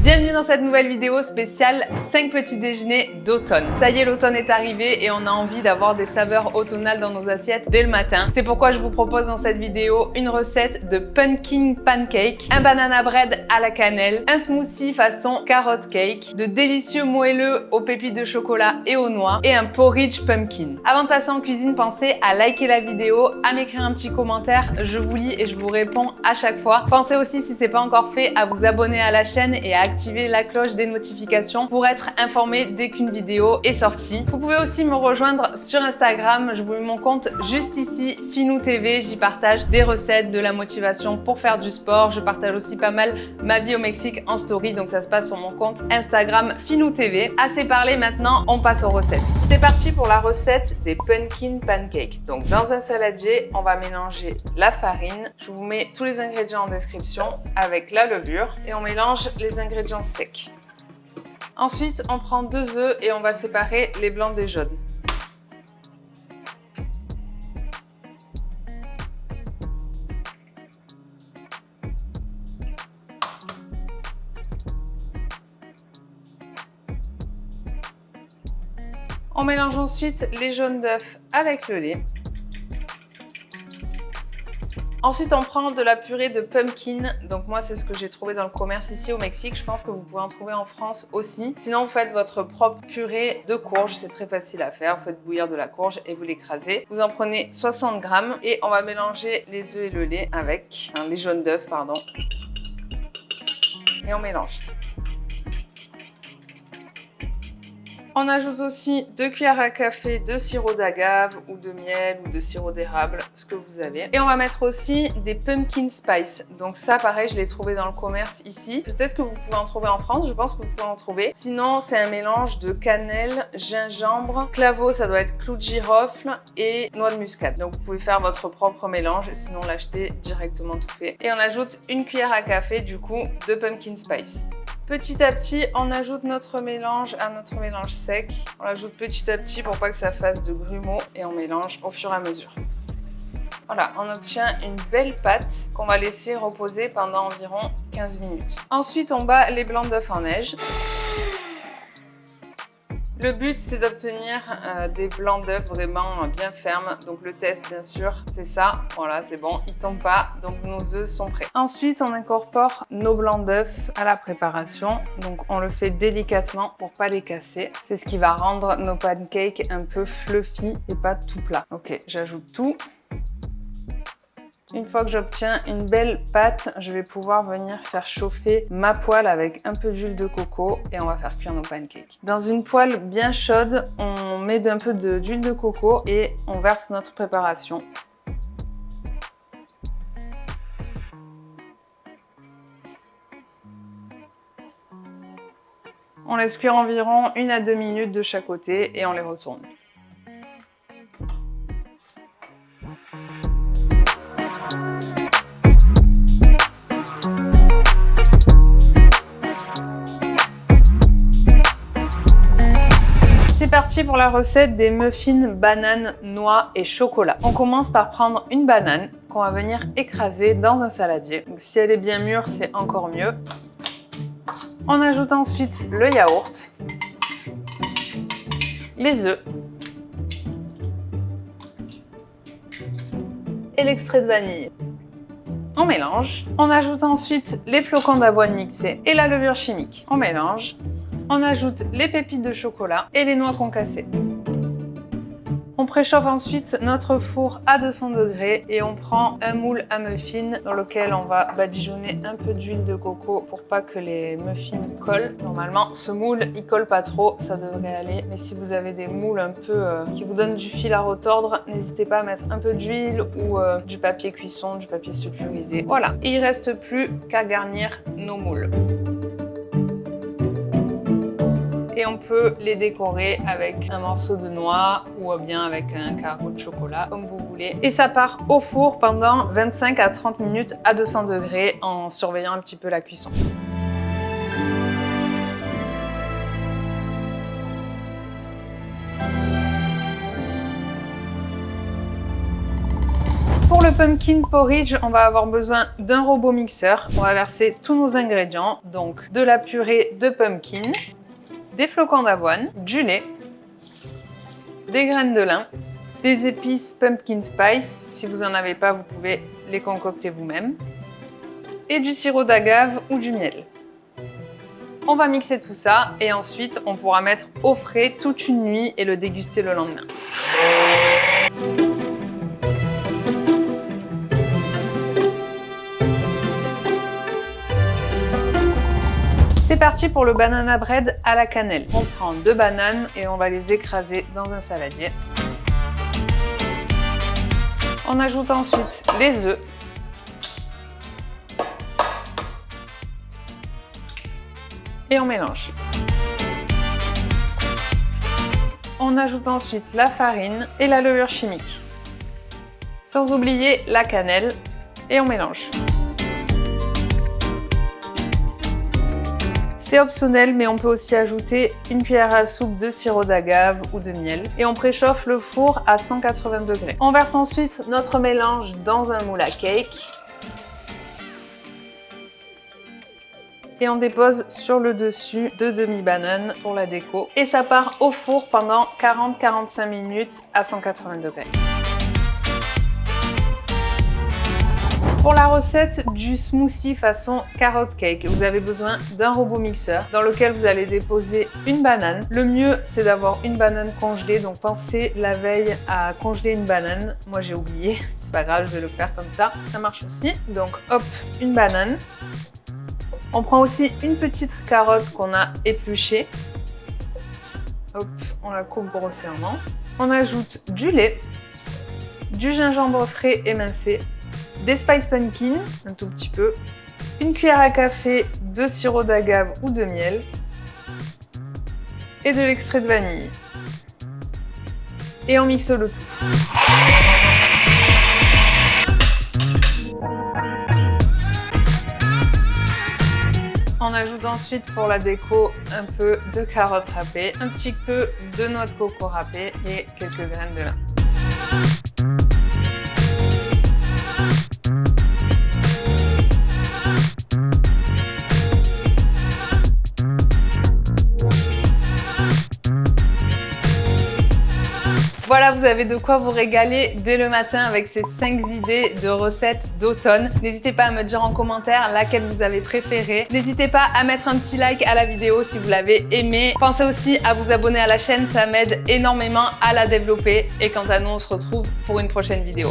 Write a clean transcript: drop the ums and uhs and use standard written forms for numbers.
Bienvenue dans cette nouvelle vidéo spéciale 5 petits déjeuners d'automne. Ça y est, l'automne est arrivé et on a envie d'avoir des saveurs automnales dans nos assiettes dès le matin. C'est pourquoi je vous propose dans cette vidéo une recette de pumpkin pancake, un banana bread à la cannelle, un smoothie façon carrot cake, de délicieux moelleux aux pépites de chocolat et aux noix et un porridge pumpkin. Avant de passer en cuisine, pensez à liker la vidéo, à m'écrire un petit commentaire, je vous lis et je vous réponds à chaque fois. Pensez aussi, si c'est pas encore fait, à vous abonner à la chaîne et à activer la cloche des notifications pour être informé dès qu'une vidéo est sortie. Vous pouvez aussi me rejoindre sur Instagram, je vous mets mon compte juste ici, Finou TV. J'y partage des recettes, de la motivation pour faire du sport. Je partage aussi pas mal ma vie au Mexique en story, donc ça se passe sur mon compte Instagram Finou TV. Assez parlé, maintenant on passe aux recettes. C'est parti pour la recette des pumpkin pancakes. Donc dans un saladier, on va mélanger la farine. Je vous mets tous les ingrédients en description avec la levure et on mélange les ingrédients secs. Ensuite, on prend 2 œufs et on va séparer les blancs des jaunes. On mélange ensuite les jaunes d'œufs avec le lait. Ensuite, on prend de la purée de pumpkin. Donc moi, c'est ce que j'ai trouvé dans le commerce ici au Mexique. Je pense que vous pouvez en trouver en France aussi. Sinon, vous faites votre propre purée de courge. C'est très facile à faire. Vous faites bouillir de la courge et vous l'écrasez. Vous en prenez 60 grammes et on va mélanger les œufs et le lait avec les jaunes d'œufs, pardon. Et on mélange. On ajoute aussi 2 cuillères à café de sirop d'agave ou de miel ou de sirop d'érable, ce que vous avez. Et on va mettre aussi des pumpkin spice. Donc ça, pareil, je l'ai trouvé dans le commerce ici. Peut-être que vous pouvez en trouver en France, je pense que vous pouvez en trouver. Sinon, c'est un mélange de cannelle, gingembre, claveau, ça doit être clou de girofle et noix de muscade. Donc vous pouvez faire votre propre mélange, sinon l'acheter directement tout fait. Et on ajoute 1 cuillère à café du coup de pumpkin spice. Petit à petit, on ajoute notre mélange à notre mélange sec. On l'ajoute petit à petit pour pas que ça fasse de grumeaux et on mélange au fur et à mesure. Voilà, on obtient une belle pâte qu'on va laisser reposer pendant environ 15 minutes. Ensuite, on bat les blancs d'œufs en neige. Le but, c'est d'obtenir des blancs d'œufs vraiment bien fermes. Donc le test, bien sûr, c'est ça. Voilà, c'est bon, ils tombent pas. Donc nos œufs sont prêts. Ensuite, on incorpore nos blancs d'œufs à la préparation. Donc on le fait délicatement pour pas les casser. C'est ce qui va rendre nos pancakes un peu fluffy et pas tout plat. Ok, j'ajoute tout. Une fois que j'obtiens une belle pâte, je vais pouvoir venir faire chauffer ma poêle avec un peu d'huile de coco et on va faire cuire nos pancakes. Dans une poêle bien chaude, on met un peu d'huile de coco et on verse notre préparation. On laisse cuire environ 1 à 2 minutes de chaque côté et on les retourne. C'est parti pour la recette des muffins banane, noix et chocolat. On commence par prendre une banane qu'on va venir écraser dans un saladier. Donc, si elle est bien mûre, c'est encore mieux. On ajoute ensuite le yaourt, les œufs et l'extrait de vanille. On mélange. On ajoute ensuite les flocons d'avoine mixés et la levure chimique. On mélange. On ajoute les pépites de chocolat et les noix concassées. On préchauffe ensuite notre four à 200 degrés et on prend un moule à muffins dans lequel on va badigeonner un peu d'huile de coco pour pas que les muffins collent. Normalement, ce moule, il colle pas trop, ça devrait aller. Mais si vous avez des moules un peu qui vous donnent du fil à retordre, n'hésitez pas à mettre un peu d'huile ou du papier cuisson, du papier sulfurisé. Voilà, il reste plus qu'à garnir nos moules. Et on peut les décorer avec un morceau de noix ou bien avec un carreau de chocolat, comme vous voulez. Et ça part au four pendant 25 à 30 minutes à 200 degrés en surveillant un petit peu la cuisson. Pour le pumpkin porridge, on va avoir besoin d'un robot mixeur. On va verser tous nos ingrédients, donc de la purée de pumpkin, des flocons d'avoine, du lait, des graines de lin, des épices pumpkin spice. Si vous n'en avez pas, vous pouvez les concocter vous-même. Et du sirop d'agave ou du miel. On va mixer tout ça et ensuite on pourra mettre au frais toute une nuit et le déguster le lendemain. C'est parti pour le banana bread à la cannelle. On prend 2 bananes et on va les écraser dans un saladier. On ajoute ensuite les œufs. Et on mélange. On ajoute ensuite la farine et la levure chimique. Sans oublier la cannelle et on mélange. C'est optionnel, mais on peut aussi ajouter une cuillère à soupe de sirop d'agave ou de miel. Et on préchauffe le four à 180 degrés. On verse ensuite notre mélange dans un moule à cake. Et on dépose sur le dessus 2 demi-bananes pour la déco. Et ça part au four pendant 40-45 minutes à 180 degrés. Pour la recette du smoothie façon carrot cake, vous avez besoin d'un robot mixeur dans lequel vous allez déposer une banane. Le mieux, c'est d'avoir une banane congelée, donc pensez la veille à congeler une banane. Moi, j'ai oublié, c'est pas grave, je vais le faire comme ça marche aussi. Donc hop, une banane. On prend aussi une petite carotte qu'on a épluchée. Hop, on la coupe grossièrement. On ajoute du lait, du gingembre frais émincé, des spice pumpkin, un tout petit peu, une cuillère à café de sirop d'agave ou de miel et de l'extrait de vanille. Et on mixe le tout. On ajoute ensuite pour la déco un peu de carottes râpées, un petit peu de noix de coco râpée et quelques graines de lin. Voilà, vous avez de quoi vous régaler dès le matin avec ces 5 idées de recettes d'automne. N'hésitez pas à me dire en commentaire laquelle vous avez préférée. N'hésitez pas à mettre un petit like à la vidéo si vous l'avez aimée. Pensez aussi à vous abonner à la chaîne, ça m'aide énormément à la développer. Et quant à nous, on se retrouve pour une prochaine vidéo.